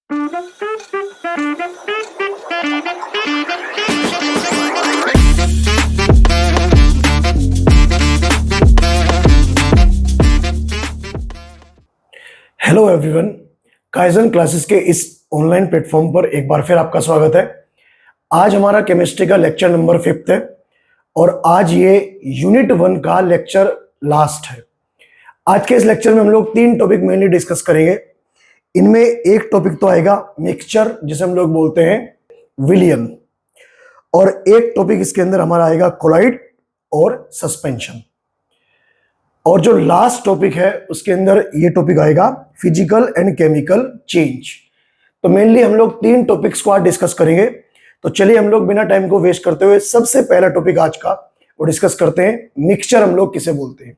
Hello everyone, kaizen classes के इस online platform पर एक बार फिर आपका स्वागत है। आज हमारा केमिस्ट्री का लेक्चर नंबर 5 है और आज ये यूनिट 1 का लेक्चर लास्ट है। आज के इस लेक्चर में हम लोग 3 टॉपिक मेनली डिस्कस करेंगे। इनमें एक टॉपिक तो आएगा मिक्सचर, जिसे हम लोग बोलते हैं विलियन, और एक टॉपिक इसके अंदर हमारा आएगा कोलाइड और सस्पेंशन, और जो लास्ट टॉपिक है उसके अंदर ये टॉपिक आएगा फिजिकल एंड केमिकल चेंज। तो मेनली हम लोग 3 टॉपिक्स को आज डिस्कस करेंगे। तो चलिए हम लोग बिना टाइम को वेस्ट करते हुए सबसे पहला टॉपिक आज का वो डिस्कस करते हैं, मिक्सचर हम लोग किसे बोलते हैं।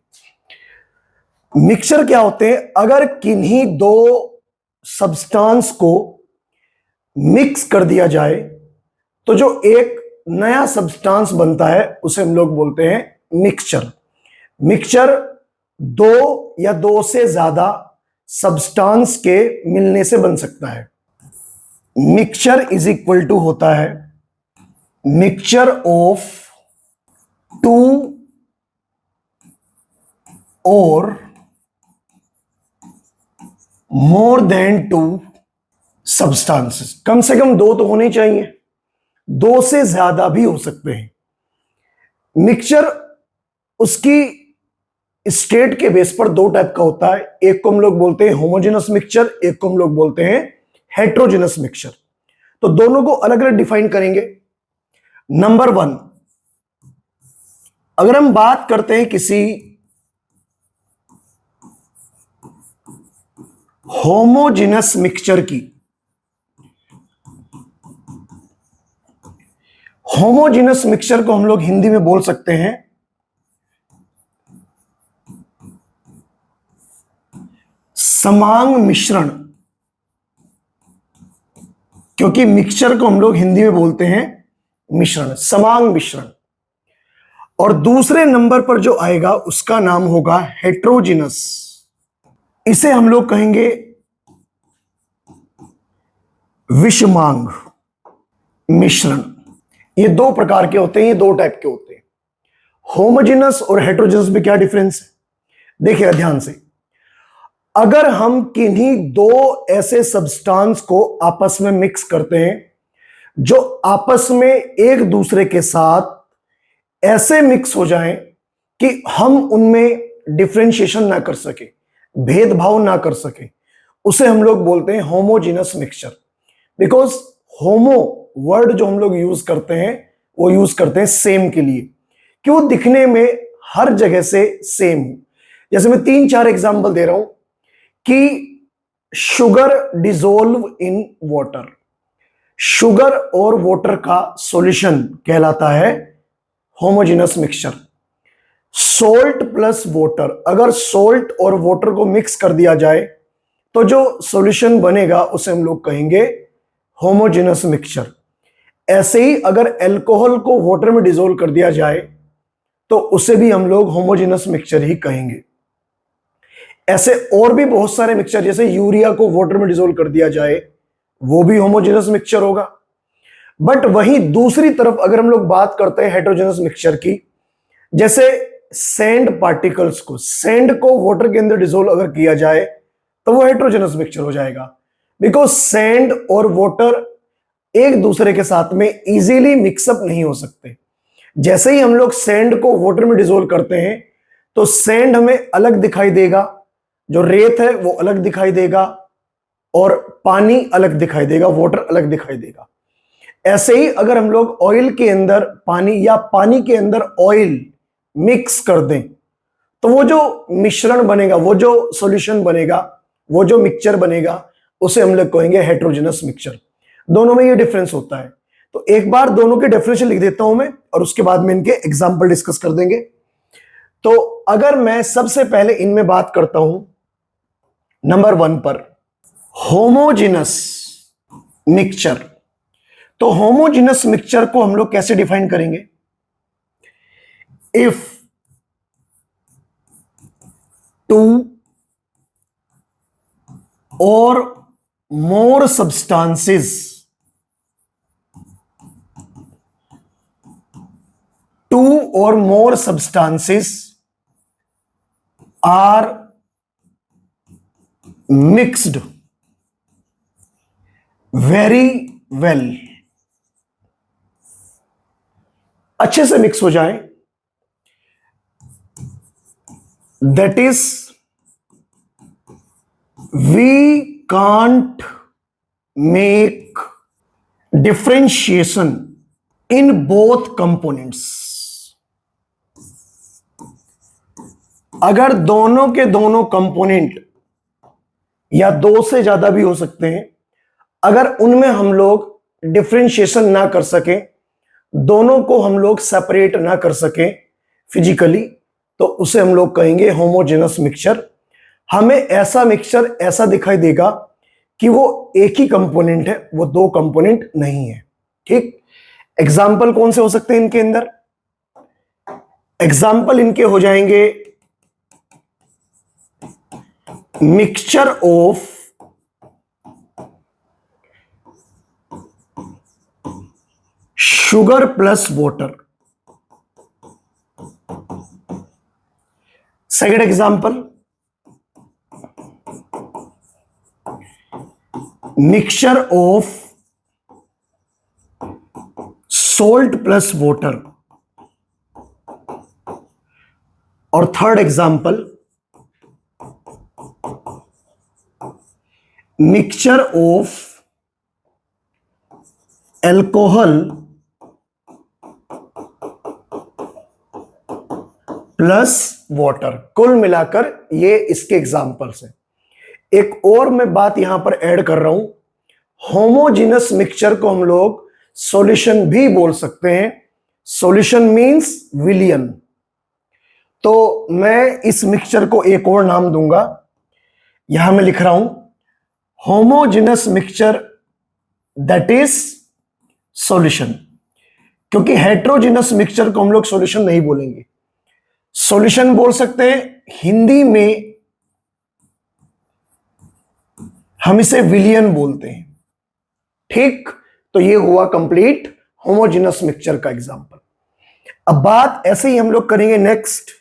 मिक्सचर क्या होते हैं? अगर किन्हीं दो सब्सटेंस को मिक्स कर दिया जाए तो जो एक नया सब्सटेंस बनता है उसे हम लोग बोलते हैं मिक्सचर। मिक्सचर दो या दो से ज्यादा सब्सटेंस के मिलने से बन सकता है। मिक्सचर इज इक्वल टू होता है मिक्सचर ऑफ 2 और मोर देन 2 सब्सटेंसेस। कम से कम 2 तो होने चाहिए, 2 से ज्यादा भी हो सकते हैं। मिक्सचर उसकी स्टेट के बेस पर 2 टाइप का होता है। एक को हम लोग बोलते हैं होमोजेनस मिक्सचर, एक को हम लोग बोलते हैं हेट्रोजेनस मिक्सचर। तो दोनों को अलग अलग डिफाइन करेंगे। नंबर 1, अगर हम बात करते हैं किसी होमोजेनस मिक्सचर की, होमोजेनस मिक्सचर को हम लोग हिंदी में बोल सकते हैं समांग मिश्रण, क्योंकि मिक्सचर को हम लोग हिंदी में बोलते हैं मिश्रण, समांग मिश्रण। और दूसरे नंबर पर जो आएगा उसका नाम होगा हेट्रोजिनस। इसे हम लोग कहेंगे विषमांग मिश्रण। ये 2 प्रकार के होते हैं, ये 2 टाइप के होते हैं। होमोजेनस और हेट्रोजिनस में क्या डिफरेंस है देखिएगा ध्यान से। अगर हम किन्हीं 2 ऐसे सब्सटेंस को आपस में मिक्स करते हैं जो आपस में एक दूसरे के साथ ऐसे मिक्स हो जाएं कि हम उनमें डिफरेंशिएशन ना कर सके, भेदभाव ना कर सके, उसे हम लोग बोलते हैं homogeneous mixture. Because homo word जो हम लोग यूज करते हैं वो यूज करते हैं सेम के लिए, कि वो दिखने में हर जगह से सेम हो। जैसे मैं 3-4 एग्जांपल दे रहा हूं कि sugar dissolve in water, sugar और वाटर का सॉल्यूशन कहलाता है homogeneous mixture. Salt plus water, अगर सोल्ट और वाटर को मिक्स कर दिया जाए तो जो सॉल्यूशन बनेगा उसे हम लोग कहेंगे होमोजेनस मिक्सचर। ऐसे ही अगर अल्कोहल को वाटर में डिसोल्व कर दिया जाए तो उसे भी हम लोग होमोजेनस मिक्सचर ही कहेंगे। ऐसे और भी बहुत सारे मिक्सचर, जैसे यूरिया को वाटर में डिसोल्व कर दिया जाए वो भी होमोजेनस मिक्सचर होगा। बट वहीं दूसरी तरफ अगर हम लोग बात करते हैं हेट्रोजेनस मिक्सचर की, जैसे सैंड पार्टिकल्स को, सैंड को वाटर के अंदर डिसोल्व अगर किया जाए तो वो हेट्रोजेनस मिक्सचर हो जाएगा। बिकॉज सैंड और वाटर एक दूसरे के साथ में इजीली मिक्सअप नहीं हो सकते। जैसे ही हम लोग सैंड को वाटर में डिसोल्व करते हैं तो सैंड हमें अलग दिखाई देगा, जो रेत है वो अलग दिखाई देगा, और पानी अलग दिखाई देगा, वाटर अलग दिखाई देगा। ऐसे ही अगर हम लोग ऑयल के अंदर पानी या पानी के अंदर ऑयल मिक्स कर दें तो वो जो मिश्रण बनेगा, वो जो सॉल्यूशन बनेगा, वो जो मिक्सचर बनेगा उसे हम लोग कहेंगे हेट्रोजेनस मिक्सचर। दोनों में ये डिफरेंस होता है। तो एक बार दोनों के डेफिनेशन लिख देता हूं मैं और उसके बाद में इनके एग्जांपल डिस्कस कर देंगे। तो अगर मैं सबसे पहले इनमें बात करता हूं नंबर 1 पर, होमोजेनस मिक्सचर। तो होमोजेनस मिक्सचर को हम लोग कैसे डिफाइन करेंगे? If 2 or more substances, two or more substances are mixed very well, अच्छे से मिक्स हो जाए, that is we can't make differentiation in both components. अगर दोनों के दोनों कंपोनेंट या दो से ज्यादा भी हो सकते हैं, अगर उनमें हम लोग डिफरेंशिएशन ना कर सके, दोनों को हम लोग सेपरेट ना कर सके फिजिकली, तो उसे हम लोग कहेंगे होमोजेनस मिक्सचर। हमें ऐसा मिक्सचर ऐसा दिखाई देगा कि वो एक ही कंपोनेंट है, वो दो कंपोनेंट नहीं है। ठीक, एग्जाम्पल कौन से हो सकते हैं इनके अंदर? एग्जाम्पल इनके हो जाएंगे mixture of sugar plus water. Second example, mixture of salt plus water. और third example, mixture of alcohol plus water. कुल मिलाकर ये इसके एग्जाम्पल्स हैं। एक और मैं बात यहां पर ऐड कर रहा हूं, होमोजेनस मिक्सचर को हम लोग सॉल्यूशन भी बोल सकते हैं। सॉल्यूशन मींस विलियन। तो मैं इस मिक्सचर को एक और नाम दूंगा, यहां मैं लिख रहा हूं homogeneous mixture that is solution, क्योंकि हेट्रोजेनस मिक्सचर को हम लोग सॉल्यूशन नहीं बोलेंगे। सॉल्यूशन बोल सकते हैं, हिंदी में हम इसे विलियन बोलते हैं। ठीक, तो ये हुआ कंप्लीट होमोजेनस मिक्सचर का एग्जांपल। अब बात ऐसे ही हम लोग करेंगे नेक्स्ट,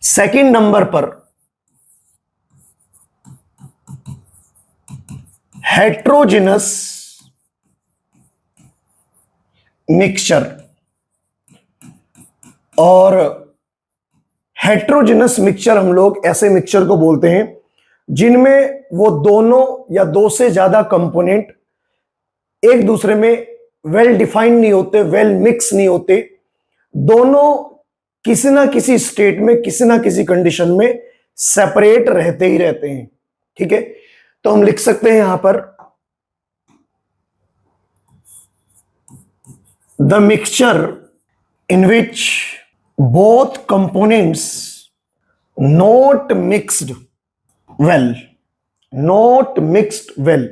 सेकंड नंबर पर हेट्रोजेनस मिक्सचर। और हेट्रोजेनस मिक्सचर हम लोग ऐसे मिक्सचर को बोलते हैं जिनमें वो दोनों या दो से ज्यादा कंपोनेंट एक दूसरे में वेल डिफाइंड नहीं होते, वेल मिक्स नहीं होते, दोनों किसी ना किसी स्टेट में, किसी ना किसी कंडीशन में सेपरेट रहते ही रहते हैं। ठीक है, तो हम लिख सकते हैं यहां पर the mixture in which both components not mixed well, not mixed well,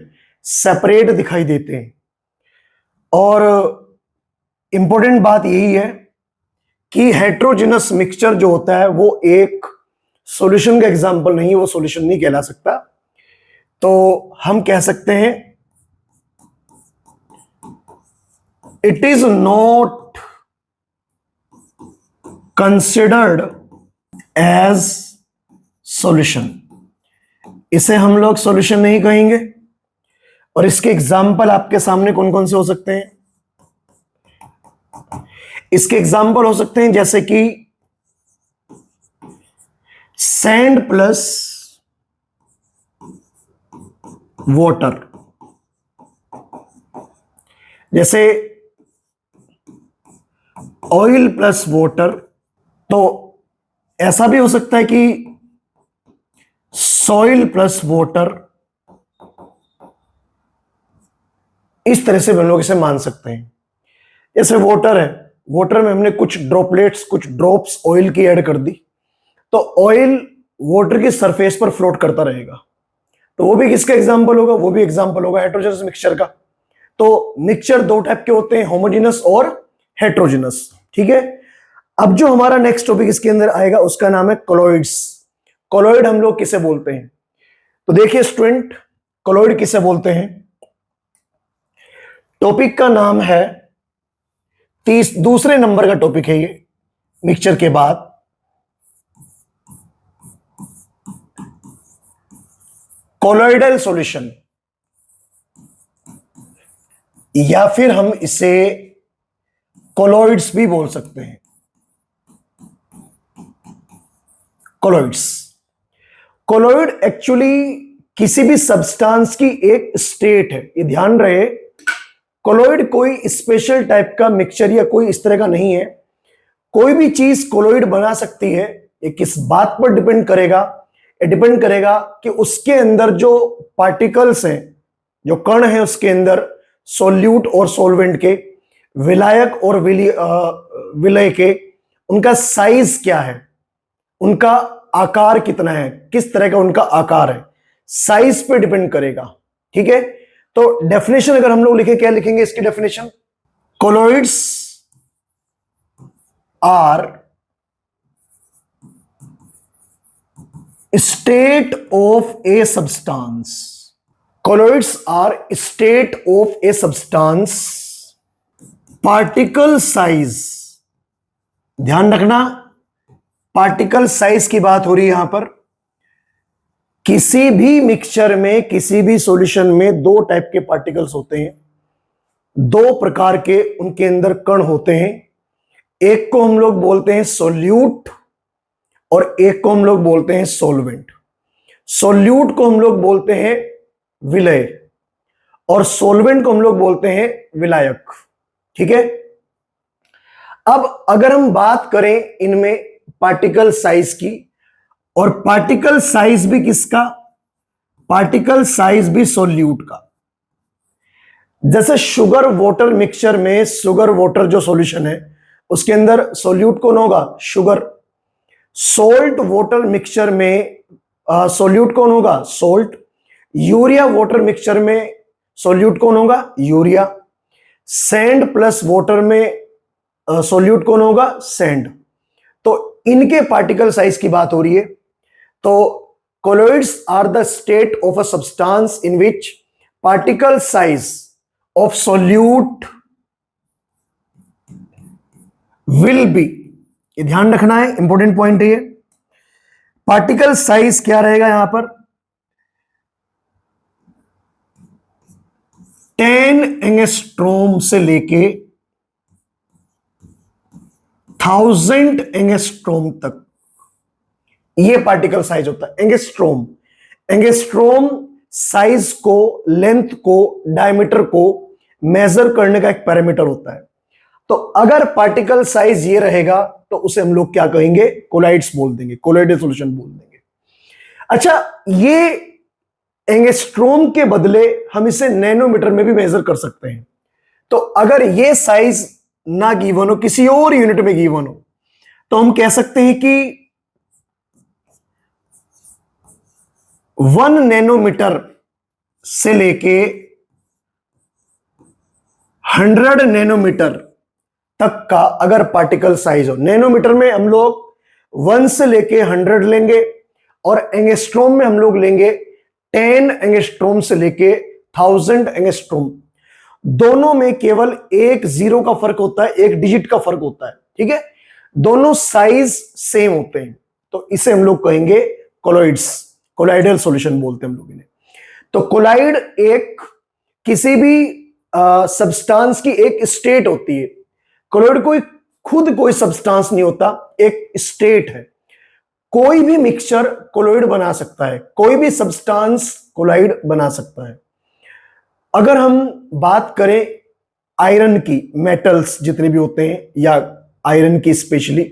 separate दिखाई देते हैं। और इंपॉर्टेंट बात यही है कि हेट्रोजेनस मिक्सचर जो होता है वो एक सॉल्यूशन का एग्जांपल नहीं है, वो सॉल्यूशन नहीं कहला सकता। तो हम कह सकते हैं it is not considered as solution, इसे हम लोग सॉल्यूशन नहीं कहेंगे। और इसके एग्जाम्पल आपके सामने कौन कौन से हो सकते हैं? इसके एग्जाम्पल हो सकते हैं जैसे कि सैंड प्लस वाटर, जैसे ऑयल प्लस वाटर। तो ऐसा भी हो सकता है कि सॉइल प्लस वाटर, इस तरह से हम लोग इसे मान सकते हैं। जैसे वाटर है, वाटर में हमने कुछ ड्रॉपलेट्स, कुछ ड्रॉप्स ऑयल की ऐड कर दी, तो ऑयल वाटर की सरफेस पर फ्लोट करता रहेगा। तो वो भी किसका एग्जांपल होगा? वो भी एग्जांपल होगा हेट्रोजेनस मिक्सचर का। तो मिक्सचर दो टाइप के होते हैं, होमोजेनस और हेट्रोजेनस। ठीक है, अब जो हमारा नेक्स्ट टॉपिक इसके अंदर आएगा उसका नाम है कोलॉइड्स। कोलॉइड हम लोग किसे बोलते हैं? तो देखिए स्टूडेंट, कोलॉइड किसे बोलते हैं? टॉपिक का नाम है, दूसरे नंबर का टॉपिक है ये मिक्सचर के बाद। कोलॉइडल सॉल्यूशन, या फिर हम इसे कोलॉइड्स भी बोल सकते हैं। कोलॉइड्स, कोलॉइड एक्चुअली किसी भी सब्सटेंस की एक स्टेट है, ये ध्यान रहे। कोलॉइड कोई स्पेशल टाइप का मिक्सचर या कोई इस तरह का नहीं है। कोई भी चीज कोलॉइड बना सकती है, ये किस बात पर डिपेंड करेगा? ये डिपेंड करेगा कि उसके अंदर जो पार्टिकल्स हैं, जो कण हैं उसके अंदर, सॉल्यूट और सॉल्वेंट के, विलायक और विलय के, उनका साइज क्या है, उनका आकार कितना है, किस तरह का उनका आकार है, साइज पे डिपेंड करेगा। ठीक है, तो डेफिनेशन अगर हम लोग लिखे, क्या लिखेंगे इसकी definition? Colloids are state of a substance. Colloids are state of a substance, particle size, ध्यान रखना पार्टिकल साइज की बात हो रही है यहां पर। किसी भी मिक्सचर में, किसी भी सॉल्यूशन में दो टाइप के पार्टिकल्स होते हैं, दो प्रकार के उनके अंदर कण होते हैं। एक को हम लोग बोलते हैं सोल्यूट और एक को हम लोग बोलते हैं सॉल्वेंट। सोल्यूट को हम लोग बोलते हैं विलय और सॉल्वेंट को हम लोग बोलते हैं विलायक। ठीक है, अब अगर हम बात करें इनमें पार्टिकल साइज की, और पार्टिकल साइज भी किसका? पार्टिकल साइज भी सॉल्यूट का। जैसे शुगर वाटर मिक्सचर में, शुगर वाटर जो सॉल्यूशन है उसके अंदर सॉल्यूट कौन होगा? शुगर। सोल्ट वाटर मिक्सचर में सॉल्यूट कौन होगा? सोल्ट। यूरिया वाटर मिक्सचर में सॉल्यूट कौन होगा? यूरिया। सैंड प्लस वाटर में सॉल्यूट कौन होगा? सैंड। तो इनके पार्टिकल साइज की बात हो रही है। तो colloids are the state of a substance in which particle size of solute will be, ये ध्यान रखना है, इंपॉर्टेंट पॉइंट है ये। पार्टिकल साइज क्या रहेगा यहां पर? 10 एंगस्ट्रोम से लेके 1000 एंगस्ट्रोम तक ये पार्टिकल साइज होता है। एंगस्ट्रोम, एंगस्ट्रोम साइज को, लेंथ को, डायमीटर को मेजर करने का एक पैरामीटर होता है। तो अगर पार्टिकल साइज ये रहेगा तो उसे हम लोग क्या कहेंगे? कोलाइड्स बोल देंगे, कोलाइडल सॉल्यूशन बोल देंगे। अच्छा, ये एंगस्ट्रोम के बदले हम इसे नैनोमीटर में भी मेजर कर सकते हैं। तो अगर ये साइज ना गिवन हो, किसी और यूनिट में गिवन हो, तो हम कह सकते हैं कि 1 नैनोमीटर से लेके 100 नैनोमीटर तक का अगर पार्टिकल साइज हो, नैनोमीटर में हम लोग 1 से लेके 100 लेंगे और एंगस्ट्रोम में हम लोग लेंगे 10 एंगस्ट्रोम से लेके 1000 एंगस्ट्रोम। दोनों में केवल एक जीरो का फर्क होता है, एक डिजिट का फर्क होता है। ठीक है, दोनों साइज सेम होते हैं, तो इसे हम लोग कहेंगे कोलॉइड्स, कोलाइडल सॉल्यूशन बोलते हैं हम लोग इन्हें। तो कोलाइड एक किसी भी सब्सटेंस की एक स्टेट होती है। कोलॉइड कोई खुद कोई सब्सटेंस नहीं होता, एक स्टेट है। कोई भी मिक्सचर कोलॉइड बना सकता है, कोई भी सब्सटेंस कोलाइड बना सकता है। अगर हम बात करें आयरन की, मेटल्स जितने भी होते हैं या आयरन की स्पेशली,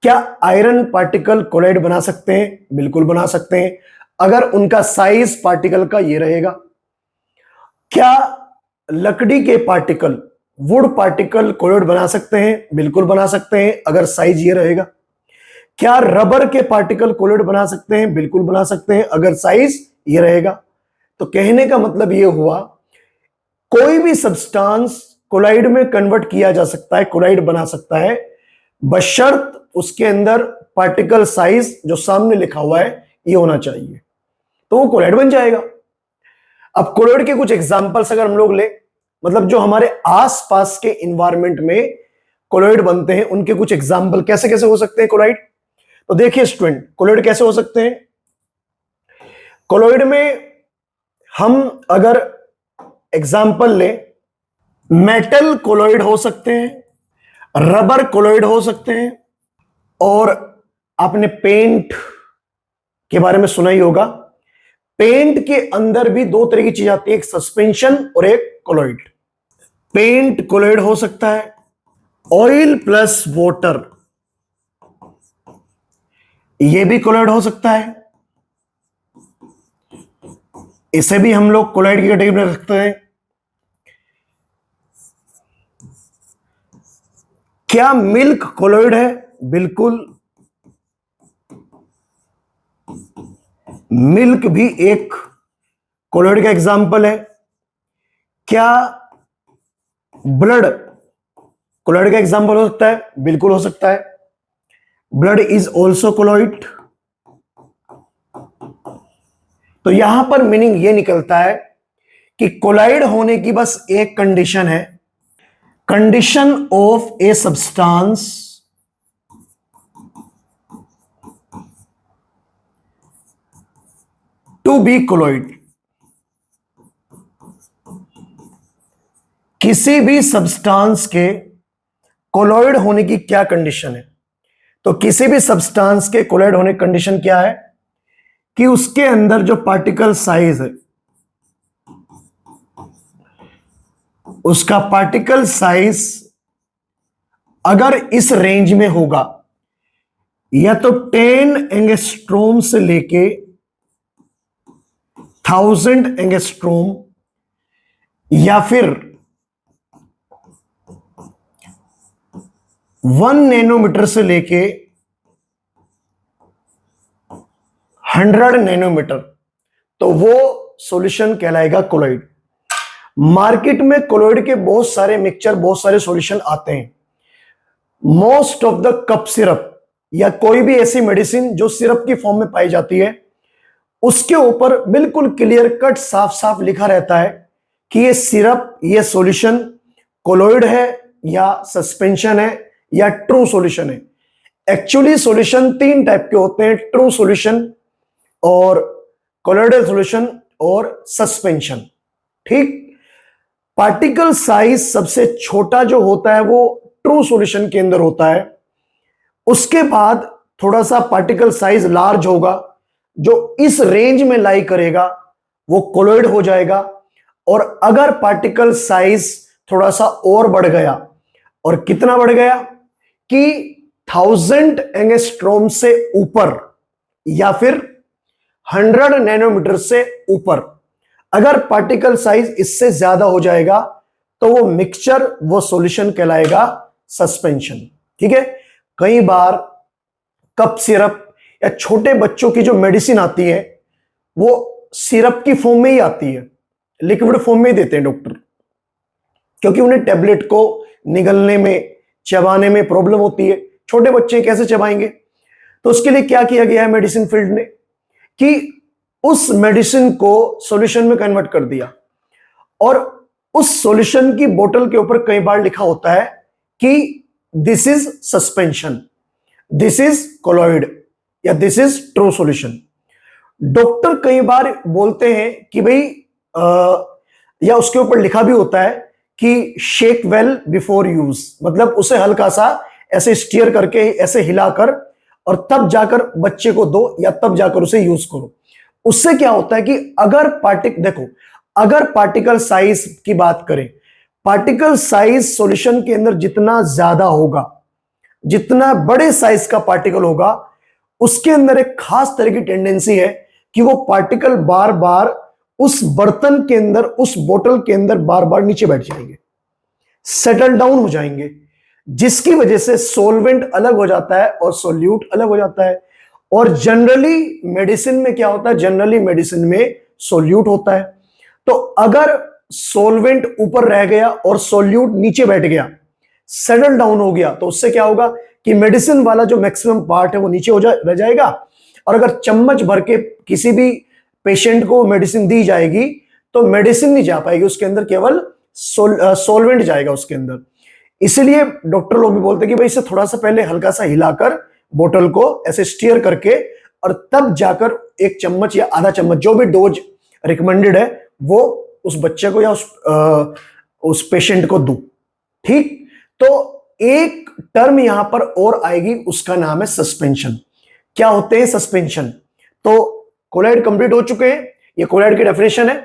क्या आयरन पार्टिकल कोलाइड बना सकते हैं? बिल्कुल बना सकते हैं, अगर उनका साइज पार्टिकल का ये रहेगा। क्या लकड़ी के पार्टिकल, वुड पार्टिकल कोलाइड बना सकते हैं? बिल्कुल बना सकते हैं, अगर साइज ये रहेगा। क्या रबर के पार्टिकल कोलाइड बना सकते हैं? बिल्कुल बना सकते हैं, अगर साइज ये रहेगा। तो कहने का मतलब ये हुआ, कोई भी सब्सटेंस कोलाइड में कन्वर्ट किया जा सकता है, कोलाइड बना सकता है, बशर्त उसके अंदर पार्टिकल साइज जो सामने लिखा हुआ है ये होना चाहिए, तो वो कोलाइड बन जाएगा। अब कोलॉइड के कुछ एग्जांपल्स अगर हम लोग ले, मतलब जो हमारे आसपास के इन्वायरमेंट में कोलॉइड बनते हैं उनके कुछ एग्जांपल कैसे कैसे हो सकते हैं कोलॉइड। तो देखिए स्टूडेंट, कोलॉइड कैसे हो सकते हैं। कोलॉइड में हम अगर एग्जांपल ले, मेटल कोलॉइड हो सकते हैं, रबर कोलॉइड हो सकते हैं, और आपने पेंट के बारे में सुना ही होगा। पेंट के अंदर भी दो तरह की चीज आती है, एक सस्पेंशन और एक कोलॉइड। पेंट कोलॉइड हो सकता है, ऑयल प्लस वाटर ये भी कोलॉइड हो सकता है, इसे भी हम लोग कोलॉइड की कैटेगरी में रखते हैं। क्या मिल्क कोलॉइड है? बिल्कुल, मिल्क भी एक कोलॉइड का एग्जाम्पल है। क्या ब्लड कोलॉइड का एग्जाम्पल हो सकता है? बिल्कुल हो सकता है, ब्लड इज ऑल्सो कोलॉइड। तो यहां पर मीनिंग ये निकलता है कि कोलाइड होने की बस एक कंडीशन है, condition of a substance to be colloid. किसी भी सब्सटेंस के कोलॉइड होने की क्या कंडीशन है? तो किसी भी सब्सटेंस के कोलॉइड होने की कंडीशन क्या है कि उसके अंदर जो पार्टिकल साइज है, उसका पार्टिकल साइज अगर इस रेंज में होगा, या तो 10 एंगस्ट्रोम से लेके 1000 एंगस्ट्रोम, या फिर 1 नैनोमीटर से लेके 100 नैनोमीटर, तो वो सॉल्यूशन कहलाएगा कोलॉइड। मार्केट में कोलॉइड के बहुत सारे मिक्सचर, बहुत सारे सॉल्यूशन आते हैं। Most of the cup syrup या कोई भी ऐसी मेडिसिन जो सिरप की फॉर्म में पाई जाती है, उसके ऊपर बिल्कुल क्लियर कट साफ साफ लिखा रहता है कि ये सिरप, ये सॉल्यूशन कोलॉइड है या सस्पेंशन है या ट्रू सॉल्यूशन है। एक्चुअली सॉल्यूशन 3 टाइप के होते हैं, ट्रू सॉल्यूशन और कोलॉइडल सॉल्यूशन और सस्पेंशन। ठीक, पार्टिकल साइज सबसे छोटा जो होता है वो ट्रू सॉल्यूशन के अंदर होता है। उसके बाद थोड़ा सा पार्टिकल साइज लार्ज होगा, जो इस रेंज में लाई करेगा वो कोलॉइड हो जाएगा। और अगर पार्टिकल साइज थोड़ा सा और बढ़ गया, और कितना बढ़ गया कि 1000 एंगस्ट्रोम से ऊपर या फिर 100 नैनोमीटर से ऊपर, अगर पार्टिकल साइज इससे ज्यादा हो जाएगा तो वो मिक्सचर, वो सॉल्यूशन कहलाएगा सस्पेंशन। ठीक है, कई बार कप सिरप या छोटे बच्चों की जो मेडिसिन आती है वो सिरप की फॉर्म में ही आती है, लिक्विड फॉर्म में ही देते हैं डॉक्टर, क्योंकि उन्हें टेबलेट को निगलने में, चबाने में प्रॉब्लम होती है। छोटे बच्चे कैसे चबाएंगे? तो उसके लिए क्या किया गया है मेडिसिन फील्ड ने कि उस मेडिसिन को सॉल्यूशन में कन्वर्ट कर दिया, और उस सॉल्यूशन की बोतल के ऊपर कई बार लिखा होता है कि this is suspension, this is colloid या this is true solution. Doctor कई बार बोलते हैं कि भाई या उसके ऊपर लिखा भी होता है कि शेक वेल बिफोर यूज, मतलब उसे हल्का सा ऐसे स्टीयर करके, ऐसे हिलाकर, और तब जाकर बच्चे को दो या तब जाकर उसे यूज करो। उससे क्या होता है कि अगर अगर पार्टिकल साइज की बात करें, पार्टिकल साइज सॉल्यूशन के अंदर जितना ज्यादा होगा, जितना बड़े साइज का पार्टिकल होगा, उसके अंदर एक खास तरह की टेंडेंसी है कि वो पार्टिकल बार बार उस बर्तन के अंदर, उस बोतल के अंदर बार बार नीचे बैठ जाएंगे, सेटल डाउन हो जाएंगे, जिसकी वजह से सॉल्वेंट अलग हो जाता है और सॉल्यूट अलग हो जाता है। और जनरली मेडिसिन में क्या होता है? जनरली मेडिसिन में सॉल्यूट होता है। तो अगर सॉल्वेंट ऊपर रह गया और सॉल्यूट नीचे बैठ गया, सेटल डाउन हो गया, तो उससे क्या होगा कि मेडिसिन वाला जो मैक्सिमम पार्ट है वो नीचे रह जाएगा। और अगर चम्मच भर के किसी भी पेशेंट को मेडिसिन दी जाएगी तो मेडिसिन नहीं जा पाएगी उसके अंदर, केवल सोलवेंट जाएगा उसके अंदर। इसलिए डॉक्टर लोग भी बोलते हैं कि भाई इसे थोड़ा सा पहले हल्का सा हिलाकर बोतल को ऐसे स्टीयर करके और तब जाकर 1 चम्मच या आधा चम्मच जो भी डोज रिकमेंडेड है वो उस बच्चे को या उस पेशेंट को दो। ठीक, तो एक टर्म यहां पर और आएगी, उसका नाम है सस्पेंशन। क्या होते हैं सस्पेंशन? तो कोलॉइड कंप्लीट हो चुके हैं, ये कोलॉइड की डेफिनेशन है।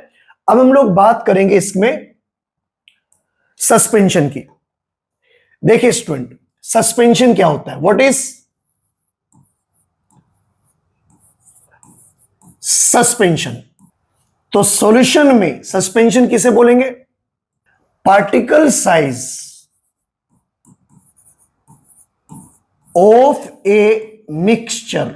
अब हम लोग बात करेंगे इसमें सस्पेंशन की। देखिए स्टूडेंट, सस्पेंशन क्या होता है? What is suspension? तो सॉल्यूशन में सस्पेंशन किसे बोलेंगे? Particle size of a mixture,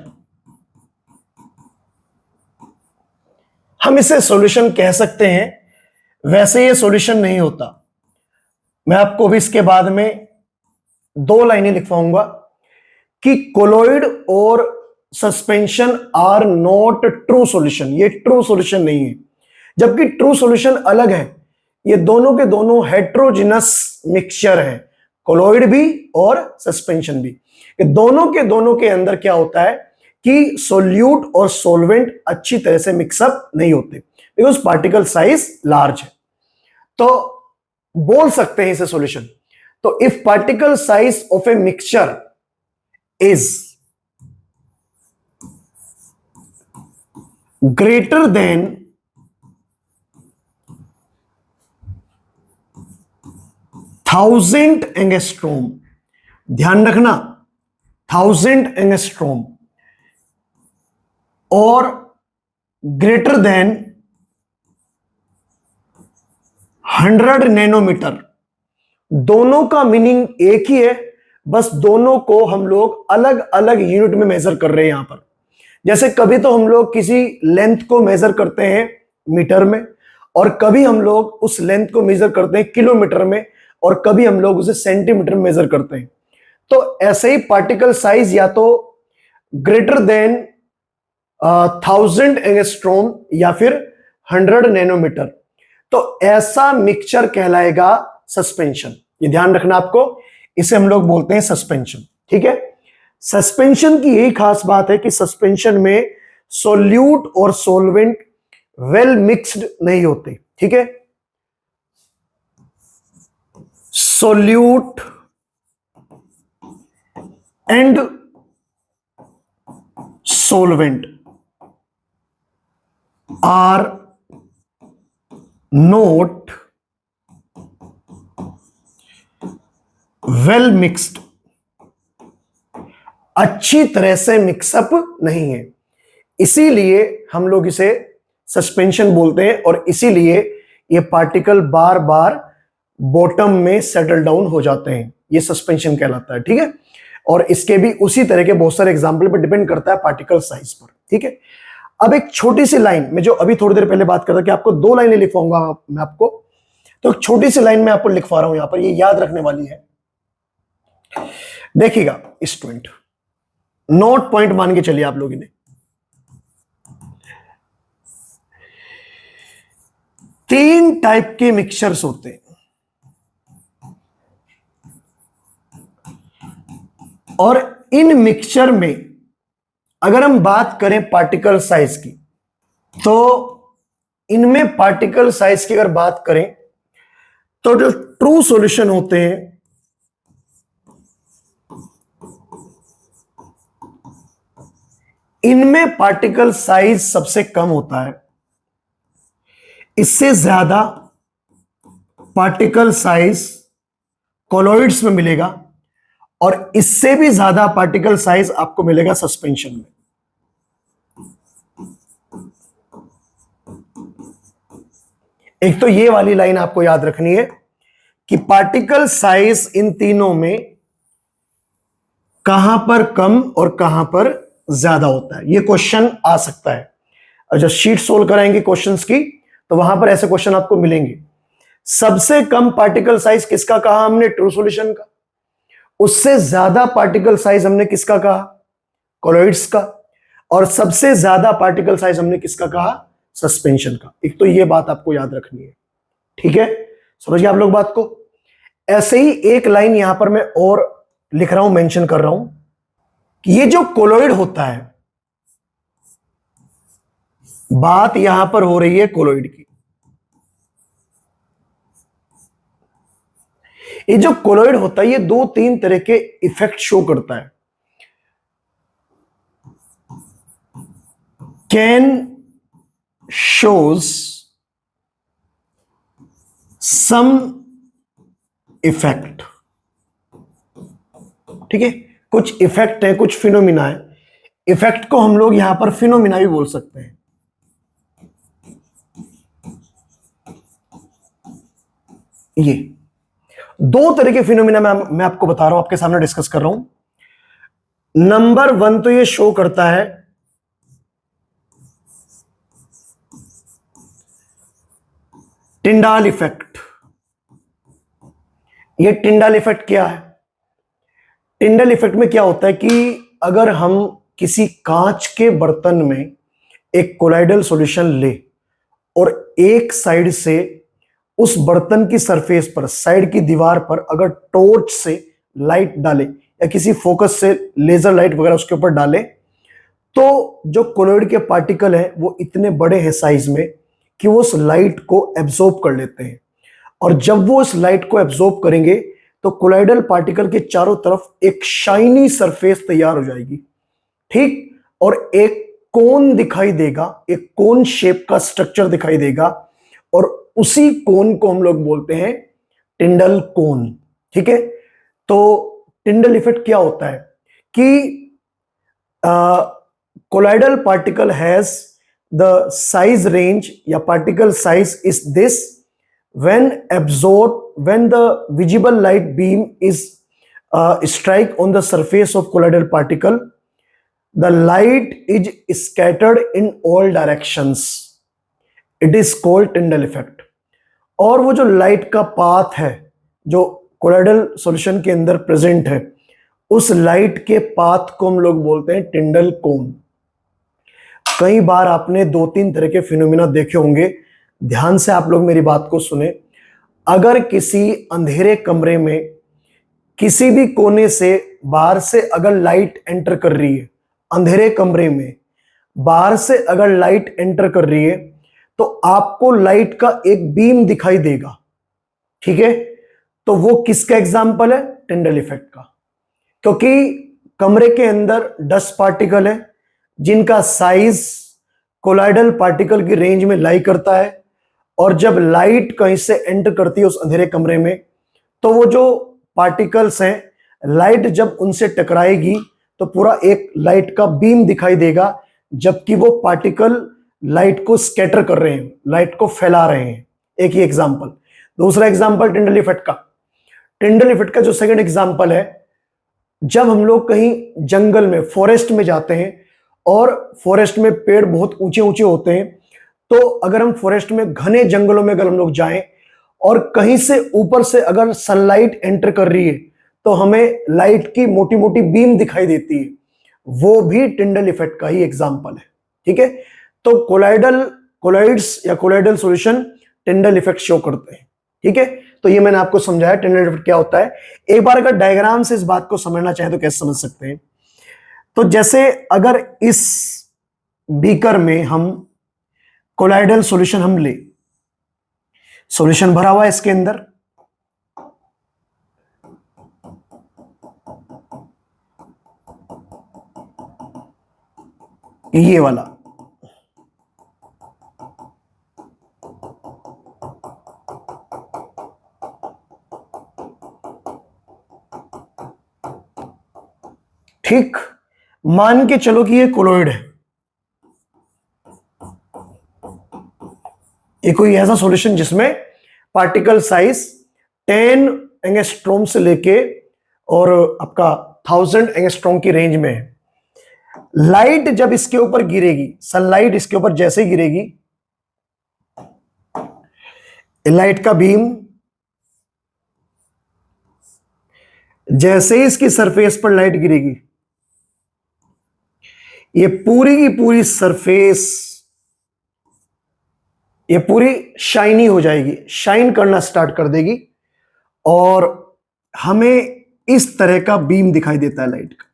हम इसे सॉल्यूशन कह सकते हैं, वैसे ये सॉल्यूशन नहीं होता। मैं आपको भी इसके बाद में 2 लाइनें लिखवाऊंगा कि कोलॉइड और suspension are not true solution, ये ट्रू सॉल्यूशन नहीं है। जबकि ट्रू सॉल्यूशन अलग है, ये दोनों के दोनों हेट्रोजिनस मिक्सचर है, कोलॉइड भी और सस्पेंशन भी। ये दोनों के दोनों के अंदर क्या होता है कि सोल्यूट और सोलवेंट अच्छी तरह से मिक्सअप नहीं होते बिकॉज पार्टिकल साइज लार्ज है। तो बोल सकते हैं इसे सॉल्यूशन। तो if particle size of a mixture is greater than 1000 angstrom, ध्यान रखना 1000 एंगस्ट्रोम, और ग्रेटर देन 100 नैनोमीटर, दोनों का मीनिंग एक ही है, बस दोनों को हम लोग अलग अलग यूनिट में मेजर कर रहे हैं यहां पर। जैसे कभी तो हम लोग किसी लेंथ को मेजर करते हैं मीटर में, और कभी हम लोग उस लेंथ को मेजर करते हैं किलोमीटर में, और कभी हम लोग उसे सेंटीमीटर में मेजर करते हैं। तो ऐसे ही पार्टिकल साइज या तो ग्रेटर देन 1000 एंगस्ट्रोम या फिर 100 नैनोमीटर, तो ऐसा मिक्सचर कहलाएगा सस्पेंशन। ये ध्यान रखना आपको, इसे हम लोग बोलते हैं सस्पेंशन। ठीक है, सस्पेंशन की यही खास बात है कि सस्पेंशन में सोल्यूट और सोलवेंट वेल मिक्स्ड नहीं होते। ठीक है, solute and solvent are not well mixed, अच्छी तरह से मिक्सअप नहीं है, इसीलिए हम लोग इसे सस्पेंशन बोलते हैं, और इसीलिए ये पार्टिकल बार बार बॉटम में सेटल डाउन हो जाते हैं, ये सस्पेंशन कहलाता है। ठीक है, और इसके भी उसी तरह के बहुत सारे एग्जाम्पल पर डिपेंड करता है पार्टिकल साइज पर। ठीक है, अब एक छोटी सी लाइन में जो अभी थोड़ी देर पहले बात करता कि आपको 2 लाइनें लिखवाऊंगा मैं आपको, तो एक छोटी सी लाइन में आपको लिखवा रहा हूं यहां पर, ये याद रखने वाली है। देखिएगा स्टूडेंट, नोट पॉइंट मान के चलिए आप लोग इन्हें। 3 टाइप के मिक्सचर्स होते हैं, और इन मिक्सचर में अगर हम बात करें पार्टिकल साइज की, तो इनमें पार्टिकल साइज की अगर बात करें तो जो ट्रू सॉल्यूशन होते हैं इनमें पार्टिकल साइज सबसे कम होता है, इससे ज्यादा पार्टिकल साइज कोलॉइड्स में मिलेगा, और इससे भी ज्यादा पार्टिकल साइज आपको मिलेगा सस्पेंशन में। एक तो ये वाली लाइन आपको याद रखनी है कि पार्टिकल साइज इन तीनों में कहां पर कम और कहां पर ज्यादा होता है, ये क्वेश्चन आ सकता है। और जब शीट सोल्व कराएंगे क्वेश्चंस की तो वहां पर ऐसे क्वेश्चन आपको मिलेंगे। सबसे कम पार्टिकल साइज किसका कहा हमने? ट्रू सॉल्यूशन का। उससे ज्यादा पार्टिकल साइज हमने किसका कहा? कोलॉइड्स का। और सबसे ज्यादा पार्टिकल साइज हमने किसका कहा? सस्पेंशन का। एक तो ये बात आपको याद रखनी है, ठीक है, समझिए आप लोग बात को। ऐसे ही एक लाइन यहां पर मैं और लिख रहा हूं, मेंशन कर रहा हूं कि ये जो कोलोइड होता है, बात यहां पर हो रही है कोलोइड की। ये जो कोलोइड होता है ये दो तीन तरह के इफेक्ट शो करता है। कैन शोज सम इफेक्ट, ठीक है, कुछ इफेक्ट है, कुछ फिनोमिना है। इफेक्ट को हम लोग यहां पर फिनोमिना भी बोल सकते हैं। ये दो तरह के फिनोमिना मैं आपको बता रहा हूं, आपके सामने डिस्कस कर रहा हूं। नंबर वन तो ये शो करता है टिंडाल इफेक्ट। ये टिंडाल इफेक्ट क्या है? टिंडल इफेक्ट में क्या होता है कि अगर हम किसी कांच के बर्तन में एक कोलाइडल सॉल्यूशन ले और एक साइड से उस बर्तन की सरफेस पर, साइड की दीवार पर अगर टॉर्च से लाइट डाले या किसी फोकस से लेजर लाइट वगैरह उसके ऊपर डाले, तो जो कोलोइड के पार्टिकल हैं वो इतने बड़े हैं साइज में कि वो उस लाइट को एब्जॉर्ब कर लेते हैं। और जब वो इस लाइट को एब्जॉर्ब करेंगे तो कोलाइडल पार्टिकल के चारों तरफ एक शाइनी सरफेस तैयार हो जाएगी, ठीक, और एक कोन दिखाई देगा, एक कोन शेप का स्ट्रक्चर दिखाई देगा, और उसी कोन को हम लोग बोलते हैं टिंडल कोन, ठीक है। तो टिंडल इफेक्ट क्या होता है कि colloidal particle has the size range या particle size is this when absorbed, when the visible light beam is strike on the surface of colloidal particle, the light is scattered in all directions. It is called Tyndall effect. और वो जो light का path है जो colloidal solution के अंदर present है, उस लाइट के पाथ को हम लोग बोलते हैं टिंडल कोन। कई बार आपने दो तीन तरह के फिनोमिना देखे होंगे, ध्यान से आप लोग मेरी बात को सुने। अगर किसी अंधेरे कमरे में किसी भी कोने से बाहर से अगर लाइट एंटर कर रही है, अंधेरे कमरे में बाहर से अगर लाइट एंटर कर रही है, तो आपको लाइट का एक बीम दिखाई देगा, ठीक है। तो वो किसका एग्जाम्पल है? टिंडल इफेक्ट का। क्योंकि कमरे के अंदर डस्ट पार्टिकल है जिनका साइज कोलाइडल पार्टिकल की रेंज में लाई करता है, और जब लाइट कहीं से एंटर करती है उस अंधेरे कमरे में, तो वो जो पार्टिकल्स हैं, लाइट जब उनसे टकराएगी तो पूरा एक लाइट का बीम दिखाई देगा, जबकि वो पार्टिकल लाइट को स्कैटर कर रहे हैं, लाइट को फैला रहे हैं। एक ही एग्जांपल। दूसरा एग्जांपल टिंडल इफेक्ट का। टिंडल इफेक्ट का जो सेकंड एग्जांपल है, जब हम लोग कहीं जंगल में, फॉरेस्ट में जाते हैं और फॉरेस्ट में पेड़ बहुत ऊंचे ऊंचे होते हैं, तो अगर हम फॉरेस्ट में, घने जंगलों में अगर हम लोग जाएं और कहीं से ऊपर से अगर सनलाइट एंटर कर रही है तो हमें लाइट की मोटी मोटी बीम दिखाई देती है, वो भी टिंडल इफेक्ट का ही एग्जांपल है, ठीक है। तो कोलाइड्स या colloidal solution Tyndall effect show करते हैं, ठीक है। तो ये मैंने आपको समझाया टिंडल इफेक्ट क्या होता है। एक बार अगर डायग्राम से इस बात को समझना चाहें तो कैसे समझ सकते हैं? तो जैसे अगर इस बीकर में हम कोलाइडल सॉल्यूशन हम ले, सॉल्यूशन भरा हुआ है इसके अंदर, ये वाला, ठीक, मान के चलो कि ये कोलोइड है। ये कोई ऐसा सॉल्यूशन जिसमें पार्टिकल साइज 10 एंगस्ट्रॉम से लेके और आपका 1000 एंगस्ट्रॉम की रेंज में है। लाइट जब इसके ऊपर गिरेगी, सनलाइट इसके ऊपर जैसे गिरेगी, लाइट का बीम जैसे ही इसकी सरफेस पर लाइट गिरेगी, ये पूरी की पूरी सरफेस ये पूरी शाइनी हो जाएगी, शाइन करना स्टार्ट कर देगी और हमें इस तरह का बीम दिखाई देता है लाइट का।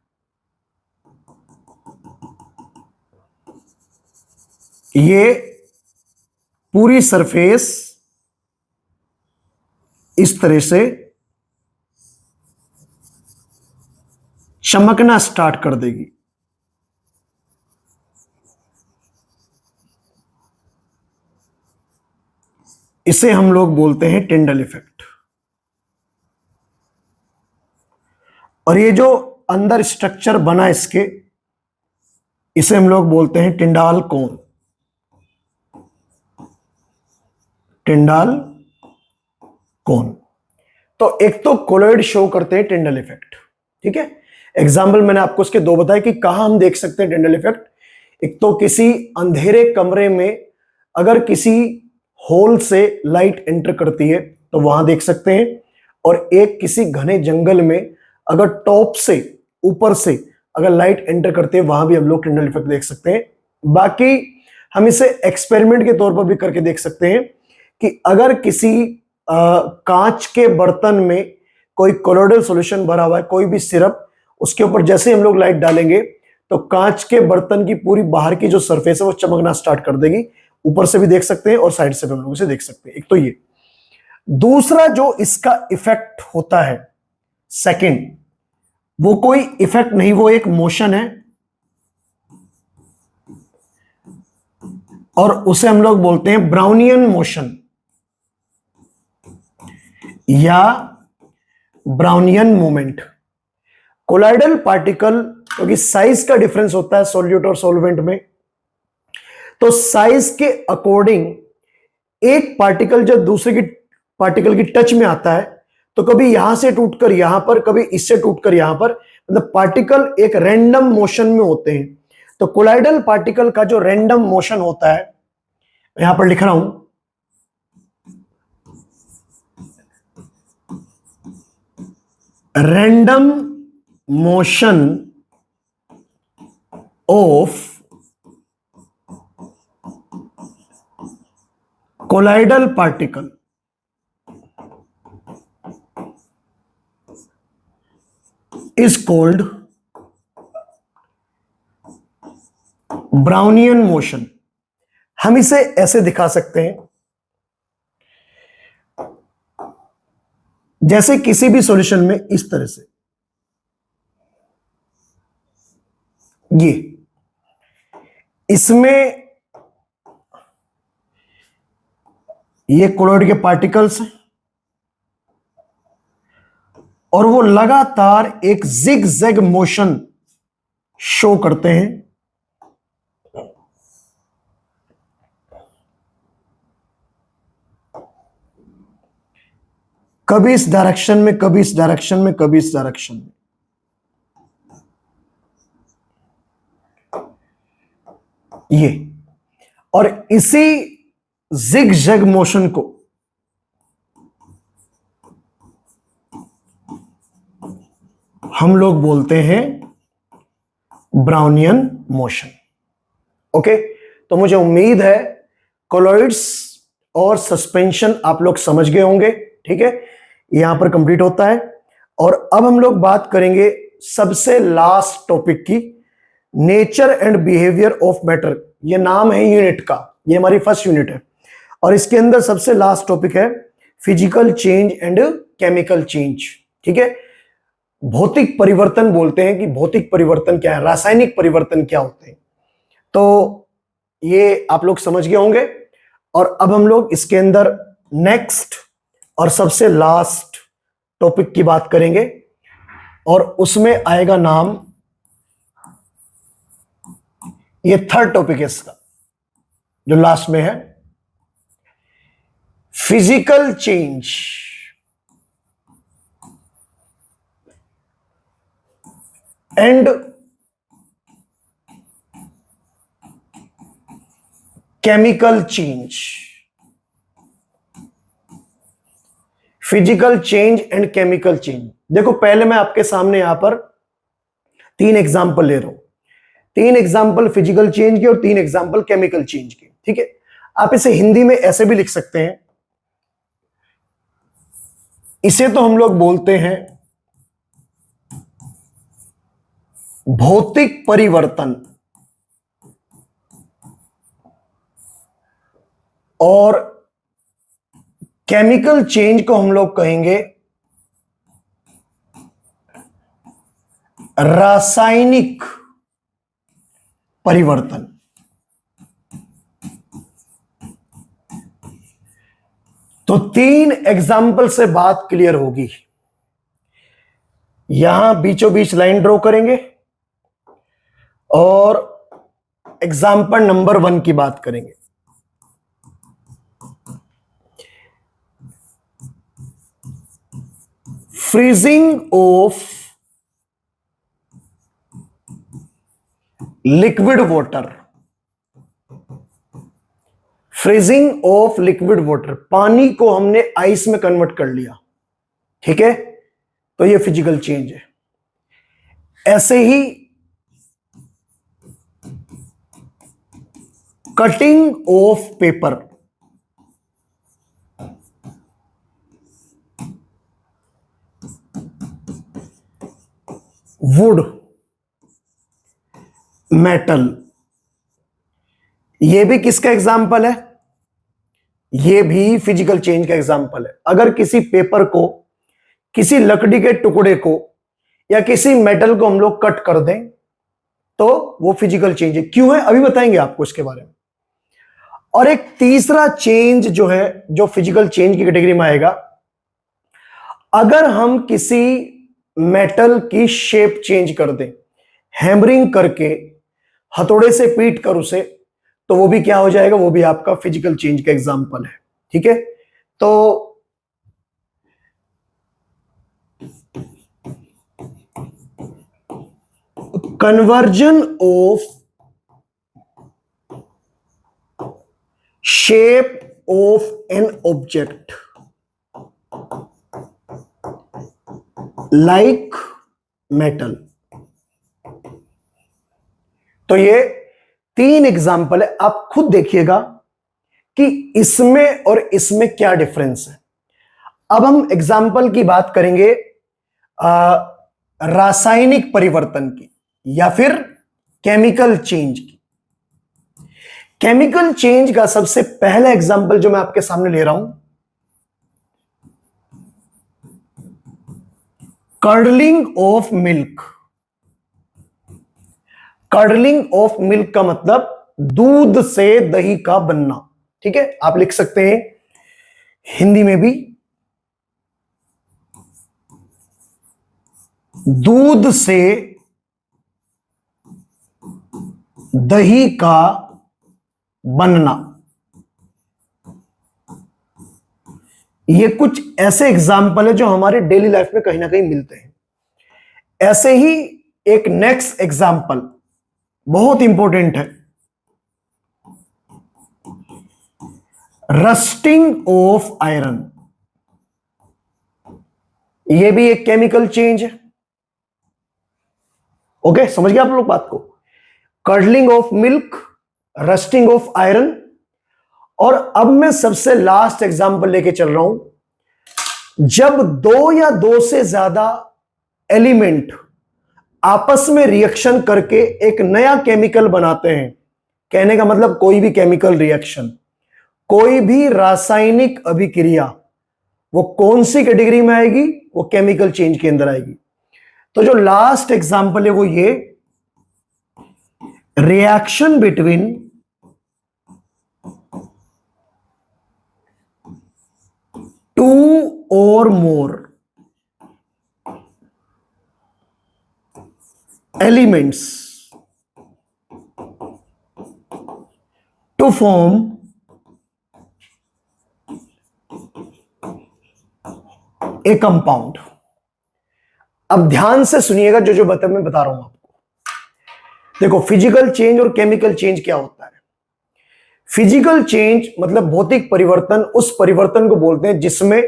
ये पूरी सरफेस इस तरह से चमकना स्टार्ट कर देगी। इसे हम लोग बोलते हैं टिंडल इफेक्ट। और ये जो अंदर स्ट्रक्चर बना इसके, इसे हम लोग बोलते हैं टिंडाल कोन। टिंडाल कोन। तो एक तो कोलॉइड शो करते हैं टिंडल इफेक्ट, ठीक है। एग्जाम्पल मैंने आपको उसके दो बताए कि कहां हम देख सकते हैं टिंडल इफेक्ट। एक तो किसी अंधेरे कमरे में अगर किसी होल से लाइट एंटर करती है तो वहां देख सकते हैं, और एक किसी घने जंगल में अगर टॉप से, ऊपर से अगर लाइट एंटर करते हैं वहां भी हम लोग टिंडल इफेक्ट देख सकते हैं। बाकी हम इसे एक्सपेरिमेंट के तौर पर भी करके देख सकते हैं कि अगर किसी कांच के बर्तन में कोई कोलोइडल सॉल्यूशन भरा हुआ है, कोई भी सिरप, उसके ऊपर जैसे ही हम लोग लाइट डालेंगे तो कांच के बर्तन की पूरी बाहर की जो सरफेस है वो चमकना स्टार्ट कर देगी। ऊपर से भी देख सकते हैं और साइड से भी हम लोग इसे देख सकते हैं। एक तो ये। दूसरा जो इसका इफेक्ट होता है सेकंड, वो कोई इफेक्ट नहीं, वो एक मोशन है और उसे हम लोग बोलते हैं ब्राउनियन मोशन या ब्राउनियन मूवमेंट। कोलाइडल पार्टिकल, क्योंकि साइज का डिफरेंस होता है सॉल्यूट और सॉल्वेंट में, तो साइज के अकॉर्डिंग एक पार्टिकल जब दूसरे की पार्टिकल की टच में आता है तो कभी यहां से टूटकर यहां पर, कभी इससे टूटकर यहां पर, मतलब पार्टिकल एक रैंडम मोशन में होते हैं। तो कोलाइडल पार्टिकल का जो रैंडम मोशन होता है, यहां पर लिख रहा हूं, random motion of colloidal particle is called Brownian motion. हम इसे ऐसे दिखा सकते हैं, जैसे किसी भी सॉल्यूशन में इस तरह से, ये इसमें ये कोलॉइड के पार्टिकल्स हैं और वो लगातार एक जिग जैग मोशन शो करते हैं। कभी इस डायरेक्शन में, कभी इस डायरेक्शन में, कभी इस डायरेक्शन में। ये, और इसी जिग जैग मोशन को हम लोग बोलते हैं ब्राउनियन मोशन। ओके, तो मुझे उम्मीद है कोलॉइड्स और सस्पेंशन आप लोग समझ गए होंगे, ठीक है। यहां पर कंप्लीट होता है और अब हम लोग बात करेंगे सबसे लास्ट टॉपिक की, nature and behaviour of matter. ये नाम है यूनिट का, ये हमारी फर्स्ट यूनिट है और इसके अंदर सबसे लास्ट टॉपिक है physical change and chemical change, ठीक है। भौतिक परिवर्तन बोलते हैं कि भौतिक परिवर्तन क्या है, रासायनिक परिवर्तन क्या होते हैं, तो ये आप लोग समझ गए होंगे। और अब हम लोग इसके अंदर नेक्स्ट और सबसे लास्ट टॉपिक की बात करेंगे और उसमें आएगा नाम, ये थर्ड टॉपिक है इसका जो लास्ट में है, physical change and chemical change. Physical change and chemical change. देखो पहले मैं आपके सामने यहां पर 3 एग्जाम्पल ले रहा हूं, 3 एग्जाम्पल फिजिकल चेंज के और 3 एग्जाम्पल केमिकल चेंज के, ठीक है। आप इसे हिंदी में ऐसे भी लिख सकते हैं, इसे तो हम लोग बोलते हैं भौतिक परिवर्तन, और केमिकल चेंज को हम लोग कहेंगे रासायनिक परिवर्तन। तो 3 एग्जाम्पल से बात क्लियर होगी। यहां बीचों बीच लाइन ड्रॉ करेंगे और एग्जाम्पल नंबर 1 की बात करेंगे। Freezing of liquid water, freezing of liquid water, पानी को हमने आइस में कन्वर्ट कर लिया, ठीक है, तो ये फिजिकल चेंज है। ऐसे ही cutting of paper, wood, metal, ये भी किसका एग्जाम्पल है? ये भी फिजिकल चेंज का एग्जाम्पल है। अगर किसी पेपर को, किसी लकड़ी के टुकड़े को या किसी मेटल को हम लोग कट कर दें तो वो फिजिकल चेंज है। क्यों है अभी बताएंगे आपको इसके बारे में। और एक तीसरा चेंज जो है, जो फिजिकल चेंज की कैटेगरी में आएगा, अगर हम किसी मेटल की शेप चेंज कर दें, हैमरिंग करके, हथौड़े से पीट कर उसे, तो वो भी क्या हो जाएगा, वो भी आपका फिजिकल चेंज का एग्जाम्पल है, ठीक है। तो conversion of shape of an object like metal. तो ये 3 एग्जाम्पल है, आप खुद देखिएगा कि इसमें और इसमें क्या डिफरेंस है। अब हम एग्जाम्पल की बात करेंगे रासायनिक परिवर्तन की या फिर केमिकल चेंज की। केमिकल चेंज का सबसे पहला एग्जाम्पल जो मैं आपके सामने ले रहा हूं, curdling of milk. Curdling of milk का मतलब दूध से दही का बनना, ठीक है। आप लिख सकते हैं हिंदी में भी, दूध से दही का बनना। ये कुछ ऐसे एग्जाम्पल है जो हमारे डेली लाइफ में कहीं ना कहीं मिलते हैं। ऐसे ही एक नेक्स्ट एग्जाम्पल बहुत इंपॉर्टेंट है, रस्टिंग ऑफ आयरन। यह भी एक केमिकल चेंज है। ओके, समझ गए आप लोग बात को। Curdling of milk, rusting of iron. और अब मैं सबसे लास्ट एग्जाम्पल लेके चल रहा हूं, जब 2 या 2 से ज्यादा एलिमेंट आपस में रिएक्शन करके एक नया केमिकल बनाते हैं। कहने का मतलब कोई भी केमिकल रिएक्शन, कोई भी रासायनिक अभिक्रिया, वो कौन सी कैटेगरी में आएगी? वो केमिकल चेंज के अंदर आएगी। तो जो लास्ट एग्जाम्पल है वो ये, रिएक्शन बिटवीन टू और मोर elements to form a compound। अब ध्यान से सुनिएगा जो जो मैं बता रहा हूं आपको। देखो, फिजिकल चेंज और केमिकल चेंज क्या होता है। फिजिकल चेंज मतलब भौतिक परिवर्तन, उस परिवर्तन को बोलते हैं जिसमें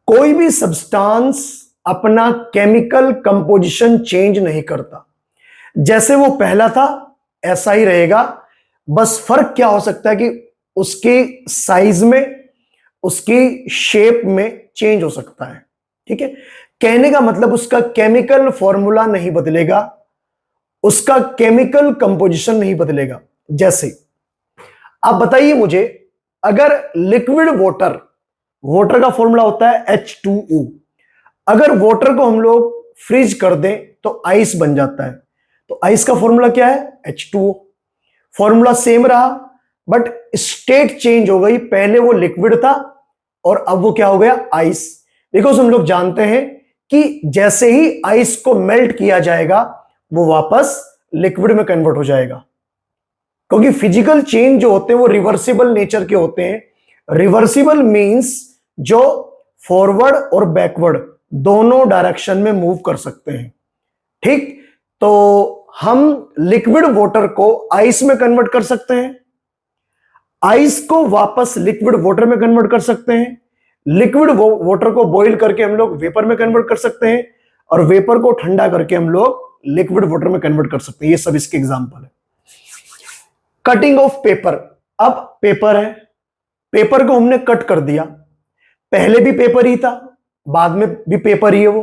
कोई भी सब्सटेंस अपना केमिकल कंपोजिशन चेंज नहीं करता। जैसे वो पहला था ऐसा ही रहेगा, बस फर्क क्या हो सकता है कि उसकी साइज में, उसकी शेप में चेंज हो सकता है। ठीक है, कहने का मतलब उसका केमिकल फॉर्मूला नहीं बदलेगा, उसका केमिकल कंपोजिशन नहीं बदलेगा। जैसे आप बताइए मुझे, अगर लिक्विड वाटर, वाटर का फॉर्मूला होता है H2O, अगर वाटर को हम लोग फ्रीज कर दें तो आइस बन जाता है। तो आइस का फॉर्मूला क्या है? H2O। फॉर्मूला सेम रहा, बट स्टेट चेंज हो गई, पहले वो लिक्विड था और अब वो क्या हो गया? आइस। बिकॉज हम लोग जानते हैं कि जैसे ही आइस को मेल्ट किया जाएगा वो वापस लिक्विड में कन्वर्ट हो जाएगा, क्योंकि फिजिकल चेंज जो होते हैं वो रिवर्सिबल नेचर के होते हैं। रिवर्सिबल मींस जो फॉरवर्ड और बैकवर्ड दोनों डायरेक्शन में मूव कर सकते हैं। ठीक, तो हम लिक्विड वाटर को आइस में कन्वर्ट कर सकते हैं, आइस को वापस लिक्विड वाटर में कन्वर्ट कर सकते हैं, लिक्विड वाटर को बॉईल करके हम लोग वेपर में कन्वर्ट कर सकते हैं, और वेपर को ठंडा करके हम लोग लिक्विड वाटर में कन्वर्ट कर सकते हैं। ये सब इसके एग्जांपल है। कटिंग ऑफ पेपर, अब पेपर है, पेपर को हमने कट कर दिया, पहले भी पेपर ही था, बाद में भी पेपर ही है वो,